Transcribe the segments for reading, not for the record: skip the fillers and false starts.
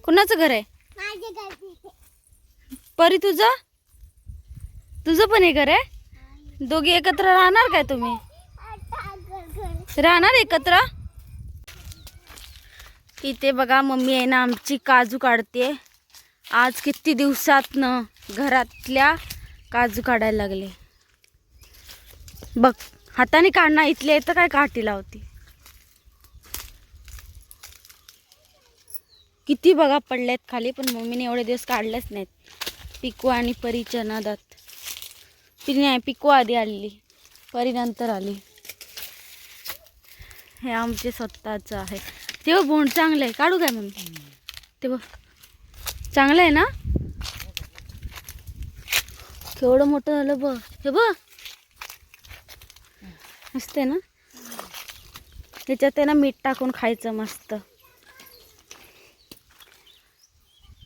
कुणाचं घर आहे? माझे घर. परी तुझं पण हे घर आहे? दोघी एकत्र राहणार काय तुम्ही? राहणार एकत्र? इथे बघा मम्मी आहे ना आमची काजू काढते. आज किती दिवसातनं घरातल्या काजू काढायला लागले. बघ हाताने काढणार, इथले येतं काय काठी लावती. किती बघा पडलेत खाली, पण मम्मीने एवढे दिवस काढलेच नाहीत. पिकू आणि परीच्या नादात. पिकू आधी आलेली, परी नंतर आली. हे आमचे स्वतःच आहे. तेव्हा बोंड चांगलं आहे, काढू काय मम्मी? ते बघ चांगलं आहे ना, केवढं मोठं झालं बघ. हे बघ मस्त आहे ना. त्याच्यात आहे ना मीठ टाकून खायचं मस्त.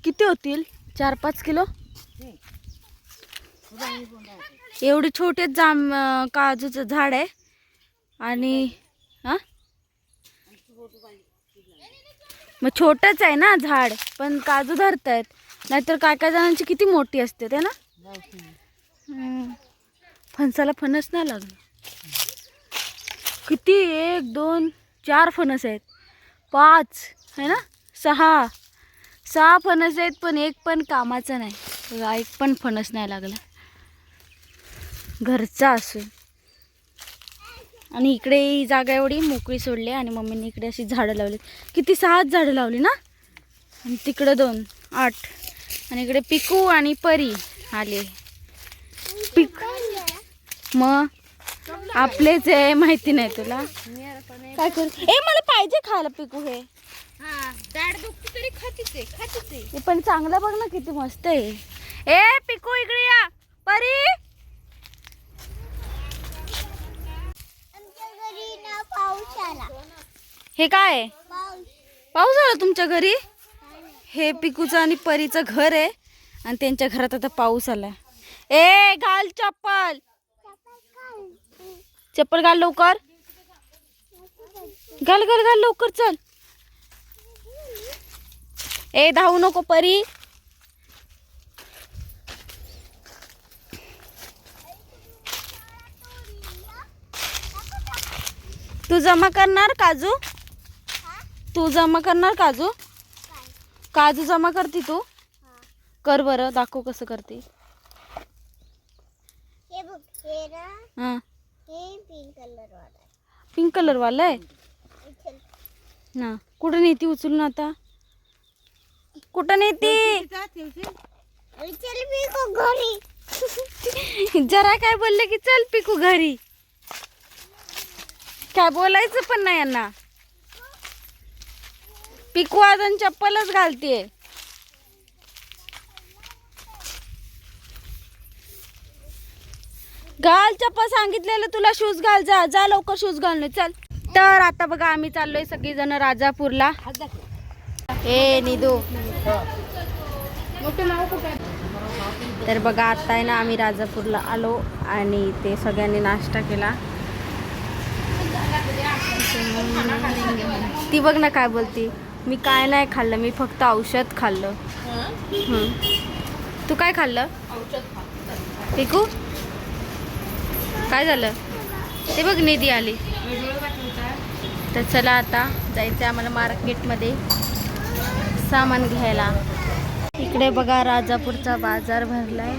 किती होतील? 4-5 किलो. एवढे छोटे काजूचं झाड आहे. आणि हा मग छोटंच आहे ना झाड, पण काजू धरत आहेत. नाहीतर काय काय जणांची किती मोठी असते ते ना. फणसाला फणस नाही लागलं. किती 1 2 4 फणस आहेत. 5 आहे ना, 6 फणस आहेत, पण एक पण कामाचा नाही. एक पण फणस नाही लागला घरचा असून. आणि इकडे ही जागा एवढी मोकळी सोडली आणि मम्मीने इकडे अशी झाडं लावली. किती 6 झाडं लावली ना. आणि तिकडं 2 8. आणि इकडे पिकू आणि परी आले. मग आपलेच आहे, माहिती नाही तुला काय करू. मला पाहिजे खायला पिकू. हे हे पण चांगलं बघ ना, किती मस्त आहे. पिकू इकडे या. परी हे काय आहे? पाऊस आला तुमच्या घरी? हे पिकूचं आणि परीचं घर आहे आणि त्यांच्या घरात आता पाऊस आलाय. घाल चप्पल. चप्पल घाल लवकर. घाल घाल घाल लवकर चल. धावू नको परी. तू जमा करणार काजू? काजू जमा करते तू? कर बरं, दाखव कसं करते. हा पिंक कलर वाला आहे ना. कुठं नेती उचलून आता? कुठं नेती? जरा काय बोलले की चल पिकू घरी. काय बोलायचं पण नाही यांना. पिकू अजून चप्पलच घालतीये. घाल चप्पल, सांगितलेलं तुला. शूज घाल. जा लवकर शूज घालून चल. तर आता बघा आम्ही चाललोय सगळीजण राजापूरला. निधू तर बघा आता आहे ना आम्ही राजापूरला आलो आणि ते सगळ्यांनी नाश्ता केला. ती बघ ना काय बोलती. मी काय नाही खाल्लं, मी फक्त औषध खाल्लं. तू काय खाल्लं पिकू? काय झालं ते बघ. निधी आली. तर चला आता जायचं आम्हाला मार्केटमध्ये सामान घ्यायला. इकडे बघा राजापूरचा बाजार भरलाय.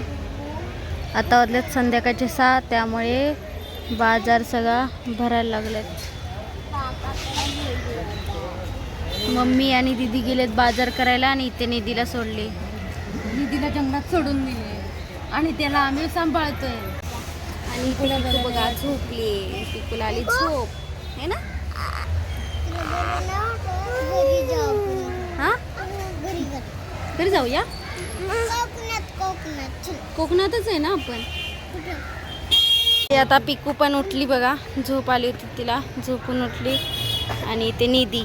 आता वाजलेत संध्याकाळचे 6, त्यामुळे बाजार सगळा भरायला लागलेत. मम्मी आणि दीदी गेलेत बाजार करायला आणि इथे निधीला सोडले. दीदीला जंगलात सोडून दिले आणि त्याला आम्ही सांभाळतोय. आणि इकडे बघा झोपली. पिकूला आली झोप है ना. हा घरी जाऊया. कोकणातच आहे ना आपण. आता पिकू पण उठली बघा. झोप आली होती तिला, झोपून उठली. आणि ते निधी,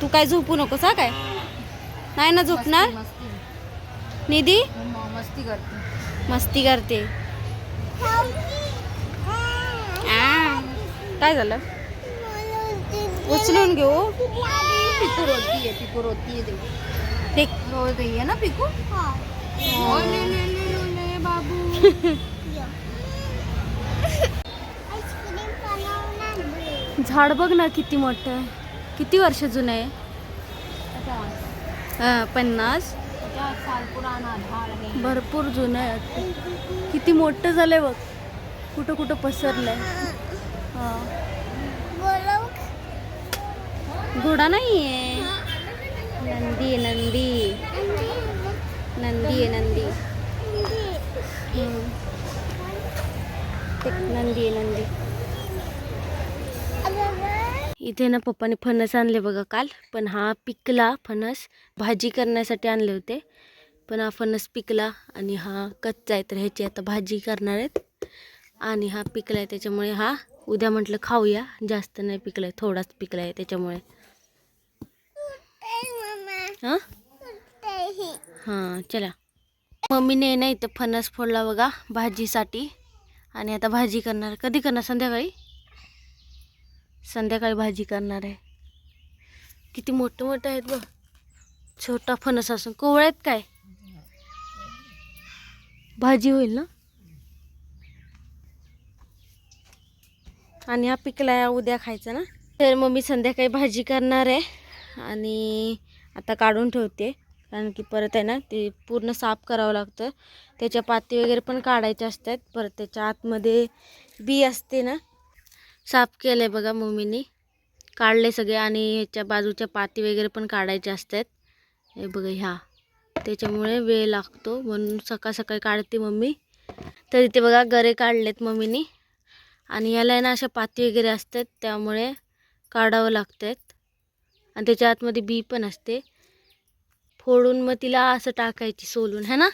तू काय झोपू नकोस हा. काय नाही ना झोपणार निधी? मस्ती करते. काय झालं? उचलून घेऊ. पिकू रोती आहे. देख रोज गई है ना पिकू ओले ले ले ले बाबू झाड बघ ना किती मोठं आहे. किती वर्ष जुनं आहे. 50. 50 साल पुराना झाड है. भरपूर जुनं आहे वाटतं. किती मोठं झालंय बघ. कुठं कुठं पसरलंय. हा. घोडा नाहीये. नंदी आहे नंदी. नंदी आहे नंदी. एक नंदी आहे नंदी. इथे ना पप्पाने फणस आणले बघा काल, पण हा पिकला फणस. भाजी करण्यासाठी आणले होते, पण हा फणस पिकला आणि हा कच्चा आहे, तर ह्याची आता भाजी करणार आहेत. आणि हा पिकला आहे त्याच्यामुळे हा उद्या म्हटलं खाऊया. जास्त नाही पिकला आहे, थोडाच पिकला आहे त्याच्यामुळे. हां हां चला. मम्मीने ना इथं फणस फोडला बघा भाजीसाठी, आणि आता भाजी करणार. कधी करणार? संध्याकाळी. संध्याकाळी भाजी करणार आहे. किती मोठे मोठे आहेत बघ. छोटा फणस असून कोवळे आहेत काय. भाजी होईल ना. आणि हा पिकला उद्या खायचा ना. तर मम्मी संध्याकाळी भाजी करणार आहे. आणि आता काढून ठेवते, कारण की परत आहे ना ते पूर्ण साफ करावं लागतं. त्याच्या पाती वगैरे पण काढायच्या असतात. परत त्याच्या आतमध्ये बी असते ना. साफ केलं आहे बघा मम्मीने, काढले सगळे. आणि ह्याच्या बाजूच्या पाती वगैरे पण काढायच्या असतात. हे बघा ह्या, त्याच्यामुळे वेळ लागतो म्हणून सकाळ सकाळी काढते मम्मी. तर इथे बघा गरे काढलेत मम्मीने. आणि याला आहे ना अशा पाती वगैरे असतात, त्यामुळे काढावं लागतात. आणि त्याच्या आतमध्ये बी पण असते. फोडून मग तिला असं टाकायची सोलून, है ना.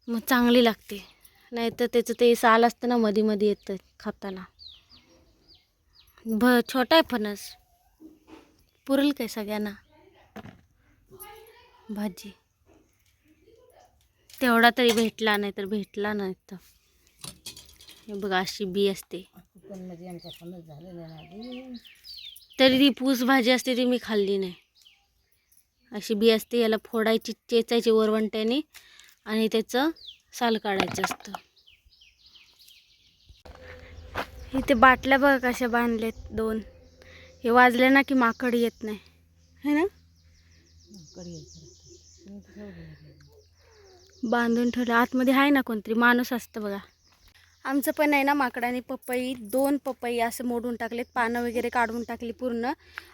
मग चांगली लागते. नाहीतर त्याचं ते साल असतं ना मध्ये मध्ये येतं खाताना. छोटा आहे फणस, पुरेल काय सगळ्यांना भाजी. तेवढा तरी भेटला, नाही तर भेटला नाही. तर हे बघा अशी बी असते. तरी ती पूस भाजी असते ती मी खाल्ली नाही. अशी बी असते. याला फोडायची, चेचायची वरवंट्याने, आणि त्याचं साल काढायचं असतं. इथे बाटल्या बघा कशा बांधलेत 2. हे वाजले ना की माकड येत नाही, है ना. बांधून ठेवलं. आतमध्ये आहे ना कोणतरी माणूस असतं बघा. आमचं पण आहे ना माकडाने पपई 2 पपई असं मोडून टाकलेत. पानं वगैरे काढून टाकली पूर्ण.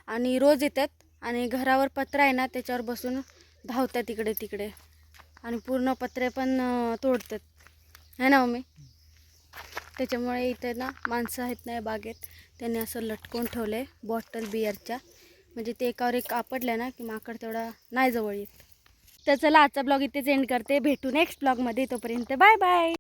आणि रोज येतात आणि घरावर पत्रा आहे ना त्याच्यावर बसून धावतात इकडे तिकडे, आणि पूर्ण पत्रे पण तोडतात, है ना मम्मी. त्याच्यामुळे इथे ना माणसं आहेत ना बागेत, त्यांनी असं लटकवून ठेवलं आहे बॉटल बिअरच्या. म्हणजे ते एकावर एक आपडलं ना की माकड तेवढा नाही जवळ येत. तर चला आजचा ब्लॉग इथेच एंड करते. भेटू नेक्स्ट ब्लॉगमध्ये. तोपर्यंत बाय बाय.